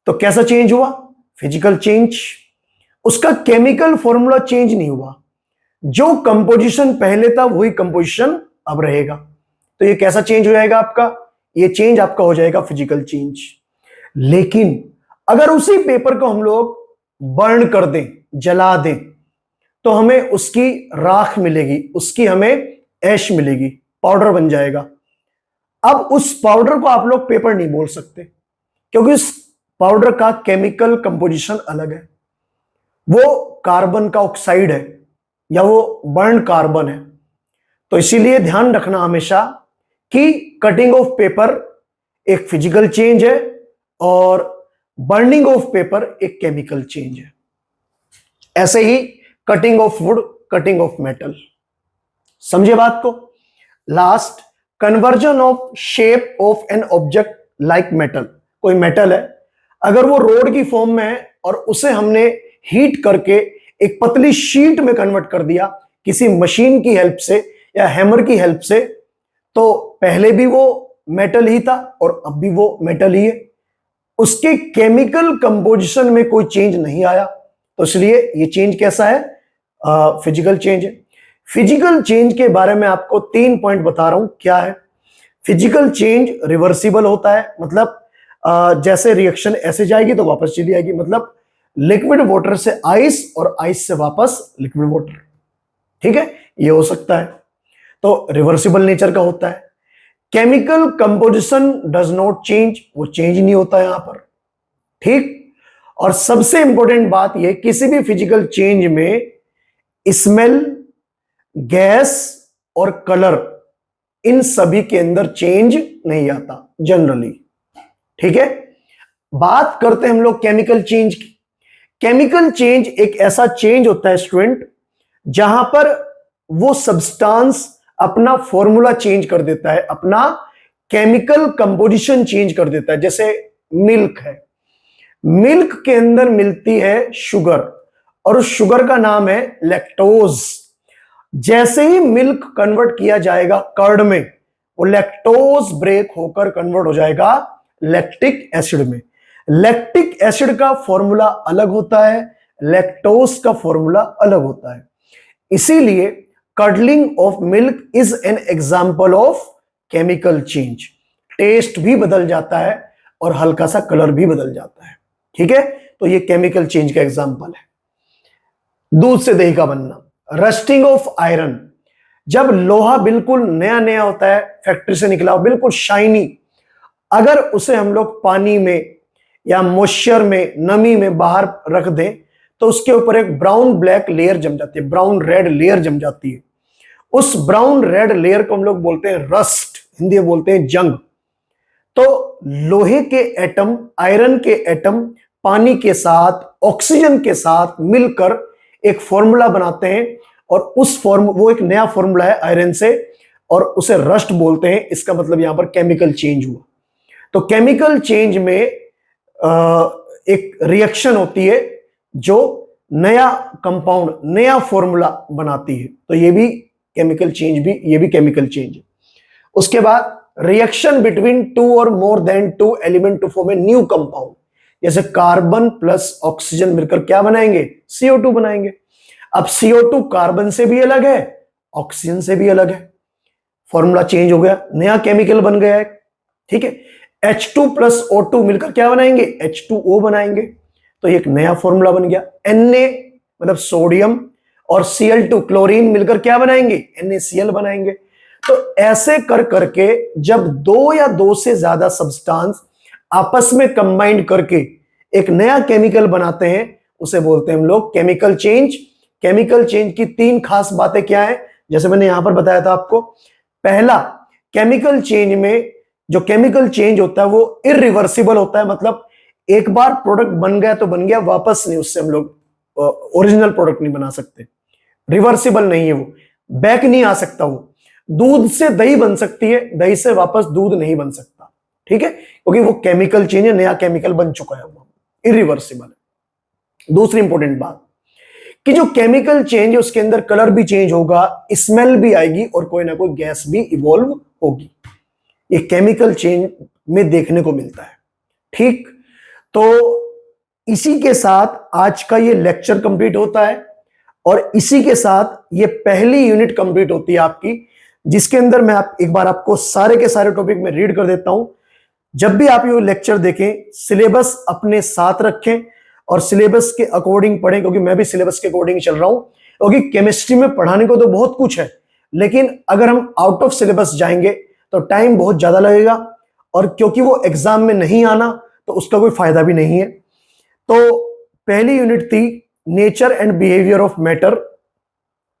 तो कैसा चेंज हुआ? Physical change. उसका केमिकल फॉर्मूला चेंज नहीं हुआ, जो कंपोजिशन पहले था वही कंपोजिशन अब रहेगा। तो ये कैसा चेंज हो जाएगा आपका? ये चेंज आपका हो जाएगा फिजिकल चेंज। लेकिन अगर उसी पेपर को हम लोग बर्न कर दें, जला दें, तो हमें उसकी राख मिलेगी, उसकी हमें ऐश मिलेगी, पाउडर बन जाएगा। अब उस पाउडर को आप लोग पेपर नहीं बोल सकते, क्योंकि उस पाउडर का केमिकल कंपोजिशन अलग है, वो कार्बन का ऑक्साइड है या वो बर्न कार्बन है। तो इसीलिए ध्यान रखना हमेशा कि कटिंग ऑफ पेपर एक फिजिकल चेंज है और बर्निंग ऑफ पेपर एक केमिकल चेंज है। ऐसे ही cutting of wood, cutting of metal. समझे बात को? Last, conversion of shape of an object like metal. कोई मेटल है, अगर वो रोड की फॉर्म में है और उसे हमने हीट करके एक पतली शीट में कन्वर्ट कर दिया किसी मशीन की हेल्प से या हैमर की हेल्प से, तो पहले भी वो मेटल ही था और अब भी वो मेटल ही है, उसके केमिकल कंपोजिशन में कोई चेंज नहीं आया। तो इसलिए ये चेंज कैसा है? फिजिकल चेंज है। फिजिकल चेंज के बारे में आपको 3 पॉइंट बता रहा हूं। क्या है? फिजिकल चेंज रिवर्सिबल होता है, मतलब जैसे रिएक्शन ऐसे जाएगी तो वापस चली आएगी, मतलब लिक्विड वाटर से आइस और आइस से वापस लिक्विड वाटर। ठीक है, ये हो सकता है, तो रिवर्सिबल नेचर का होता है। Chemical composition does not change, वो चेंज नहीं होता यहां पर। ठीक, और सबसे इंपॉर्टेंट बात यह, किसी भी फिजिकल चेंज में स्मेल, गैस और कलर, इन सभी के अंदर चेंज नहीं आता जनरली। ठीक है, बात करते हैं हम लोग केमिकल चेंज की। केमिकल चेंज एक ऐसा चेंज होता है स्टूडेंट, जहां पर वो सब्सटेंस अपना फॉर्मूला चेंज कर देता है, अपना केमिकल कंपोजिशन चेंज कर देता है। जैसे मिल्क है, मिल्क के अंदर मिलती है शुगर और उस शुगर का नाम है लैक्टोज। जैसे ही मिल्क कन्वर्ट किया जाएगा कर्ड में, वो लैक्टोज ब्रेक होकर कन्वर्ट हो जाएगा लैक्टिक एसिड में। लैक्टिक एसिड का फॉर्मूला अलग होता है, लैक्टोज का फॉर्मूला अलग होता है। इसीलिए curdling of milk is an example of chemical change. Taste भी बदल जाता है और हल्का सा कलर भी बदल जाता है। ठीक है, तो ये केमिकल चेंज का एग्जांपल है। दूध से दही का बनना, रस्टिंग ऑफ आयरन, जब लोहा बिल्कुल नया नया होता है, फैक्ट्री से निकला हो, बिल्कुल शाइनी, अगर उसे हम लोग पानी में या मॉइस्चर में, नमी में बाहर रख दें, तो उसके ऊपर एक ब्राउन ब्लैक लेयर जम जाती है, ब्राउन रेड लेयर जम जाती है। उस ब्राउन रेड लेयर को हम लोग बोलते हैं रस्ट, हिंदी में बोलते हैं जंग। तो लोहे के एटम, आयरन के एटम पानी के साथ, ऑक्सीजन के साथ मिलकर एक फॉर्मूला बनाते हैं, और उस वो एक नया फॉर्मूला है आयरन से, और उसे रस्ट बोलते हैं। इसका मतलब यहां पर केमिकल चेंज हुआ। तो केमिकल चेंज में एक रिएक्शन होती है जो नया कंपाउंड, नया फॉर्मूला बनाती है, तो ये भी केमिकल चेंज भी, ये भी केमिकल चेंज है। उसके बाद रिएक्शन बिटवीन टू और more than two element to form a new compound, जैसे कार्बन प्लस ऑक्सीजन मिलकर क्या बनाएंगे, CO2 बनाएंगे। अब CO2 कार्बन से भी अलग है, ऑक्सीजन से भी अलग है, फॉर्मूला चेंज हो गया, नया केमिकल बन गया है, ठीक है। H2 प्लस O2 मिलकर क्या बनाएंगे, H2O बनाएंगे, तो एक नया फॉर्मूला बन गया। Na मतलब सोडियम और Cl2 क्लोरीन मिलकर क्या बनाएंगे, NaCl बनाएंगे। तो ऐसे कर करके जब दो या दो से ज्यादा सब्सटेंस आपस में कंबाइंड करके एक नया केमिकल बनाते हैं, उसे बोलते हैं हम लोग केमिकल चेंज। केमिकल चेंज की तीन खास बातें क्या है, जैसे मैंने यहां पर बताया था आपको। पहला, केमिकल चेंज में जो केमिकल चेंज होता है वो इरिवर्सिबल होता है, मतलब एक बार प्रोडक्ट बन गया तो बन गया, वापस नहीं उससे हम लोग ओरिजिनल प्रोडक्ट नहीं बना सकते। रिवर्सिबल नहीं है वो, बैक नहीं आ सकता। वो दूध से दही बन सकती है, दही से वापस दूध नहीं बन सकता, ठीक है, क्योंकि वो केमिकल चेंज है, नया केमिकल बन चुका है, वो इरिवर्सिबल है। दूसरी इंपॉर्टेंट बात कि जो केमिकल चेंज है उसके अंदर कलर भी चेंज होगा, स्मेल भी आएगी और कोई ना कोई गैस भी इवॉल्व होगी। ये केमिकल चेंज में देखने को मिलता है, ठीक। तो इसी के साथ आज का ये लेक्चर कंप्लीट होता है और इसी के साथ ये पहली यूनिट कंप्लीट होती है आपकी, जिसके अंदर मैं एक बार आपको सारे के सारे टॉपिक में रीड कर देता हूं। जब भी आप ये लेक्चर देखें, सिलेबस अपने साथ रखें और सिलेबस के अकॉर्डिंग पढ़ें, क्योंकि मैं भी सिलेबस के अकॉर्डिंग चल रहा हूं। क्योंकि केमिस्ट्री में पढ़ाने को तो बहुत कुछ है, लेकिन अगर हम आउट ऑफ सिलेबस जाएंगे तो टाइम बहुत ज्यादा लगेगा, और क्योंकि वो एग्जाम में नहीं आना तो उसका कोई फायदा भी नहीं है। तो पहली यूनिट थी nature and behaviour of matter.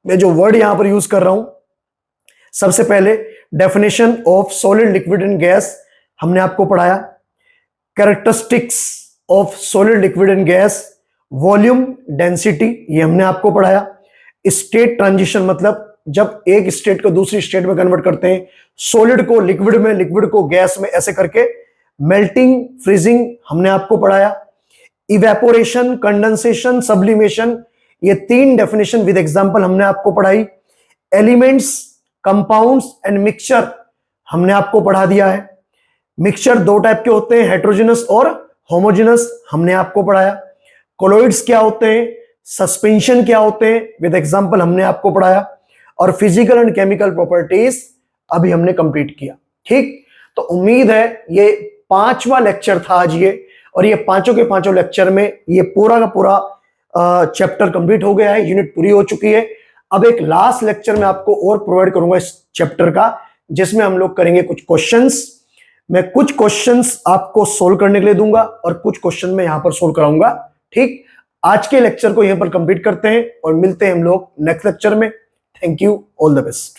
मैं जो वर्ड यहां पर यूज कर रहा हूं, सबसे पहले definition of solid, liquid and gas हमने आपको पढ़ाया। Characteristics of solid, liquid and gas, volume, density, ये हमने आपको पढ़ाया। स्टेट ट्रांजिशन मतलब जब एक स्टेट को दूसरी स्टेट में कन्वर्ट करते हैं, सॉलिड को लिक्विड में, लिक्विड को गैस में, ऐसे करके। मेल्टिंग, फ्रीजिंग हमने आपको पढ़ाया। इवेपोरेशन, कंडेंसेशन, सब्लिमेशन, ये तीन डेफिनेशन विद एग्जांपल हमने आपको पढ़ाई। एलिमेंट्स, कंपाउंड्स एंड मिक्सचर हमने आपको पढ़ा दिया है। मिक्सचर दो टाइप के होते हैं, हेट्रोजेनस और होमोजेनस, हमने आपको पढ़ाया। कोलॉइड्स क्या होते हैं, सस्पेंशन क्या होते हैं, विद एग्जांपल हमने आपको पढ़ाया। और फिजिकल एंड केमिकल प्रॉपर्टीज अभी हमने कंप्लीट किया, ठीक। तो उम्मीद है ये पांचवा लेक्चर था आज ये, और ये पांचों के पांचों लेक्चर में ये पूरा का पूरा चैप्टर कंप्लीट हो गया है, यूनिट पूरी हो चुकी है। अब एक लास्ट लेक्चर में आपको और प्रोवाइड करूंगा इस चैप्टर का, जिसमें हम लोग करेंगे कुछ क्वेश्चंस। मैं कुछ क्वेश्चंस आपको सोल्व करने के लिए दूंगा और कुछ क्वेश्चन मैं यहां पर सोल्व कराऊंगा, ठीक। आज के लेक्चर को यहां पर कंप्लीट करते हैं और मिलते हैं हम लोग नेक्स्ट लेक्चर में। Thank you, all the best.